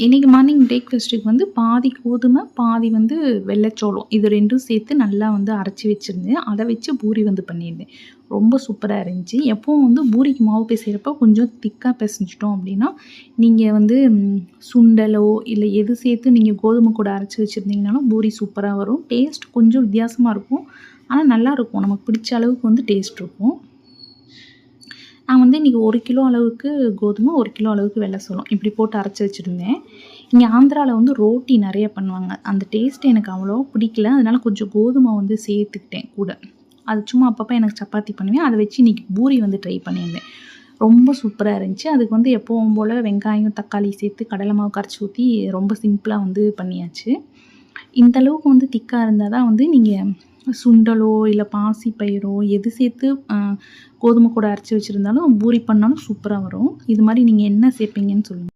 இன்றைக்கி மார்னிங் பிரேக்ஃபாஸ்ட்டுக்கு வந்து பாதி கோதுமை, பாதி வந்து வெள்ளைச்சோளம். இது 2ம் சேர்த்து நல்லா வந்து அரைச்சி வச்சுருந்தேன். அத வச்சு பூரி வந்து பண்ணியிருந்தேன். ரொம்ப சூப்பரா இருந்துச்சு. எப்பவும் வந்து பூரிக்கு மாவு பிசையிறப்ப கொஞ்சம் திக்கா பிசைஞ்சிட்டோம் அப்படின்னா, நீங்க வந்து சுண்டலோ இல்ல எது சேர்த்து நீங்க கோதுமை கூட அரைச்சி வச்சுருந்தீங்கனாலும் பூரி சூப்பரா வரும். டேஸ்ட் கொஞ்சம் வித்தியாசமா இருக்கும். ஆனா நல்லாருக்கும். நமக்கு பிடிச்ச அளவுக்கு வந்து டேஸ்ட் இருக்கும். நான் வந்து இன்றைக்கி 1 கிலோ அளவுக்கு கோதுமை, 1 கிலோ அளவுக்கு வெள்ளை சோளம் இப்படி போட்டு அரைச்சி வச்சுருந்தேன். இங்கே ஆந்திரால வந்து ரோட்டி நெறைய பண்ணுவாங்க. அந்த டேஸ்ட் எனக்கு அவ்வளோவா பிடிக்கல. அதனால கொஞ்சம் கோதுமை வந்து சேர்த்துக்கிட்டேன் கூட. அது சும்மா அப்பப்போ எனக்கு சப்பாத்தி பண்ணுவேன். அதை வச்சு இன்றைக்கி பூரி வந்து ட்ரை பண்ணியிருந்தேன். ரொம்ப சூப்பரா இருந்துச்சு. அதுக்கு வந்து எப்பவும் போல் வெங்காயம், தக்காளி சேர்த்து கடலை மாவு கரைச்சி ஊத்தி ரொம்ப சிம்பிளா வந்து பண்ணியாச்சு. இந்த அளவுக்கு வந்து திக்கா இருந்தா தான் வந்து நீங்க சுண்டலோ, இல்ல பாசி பயிரோ எது சேர்த்து கோதுமை கூட அரைச்சி வச்சிருந்தாலும் பூரி பண்ணாலும் சூப்பரா வரும். இது மாரி நீங்க என்ன சேர்ப்பீங்கன்னு சொல்லுங்க.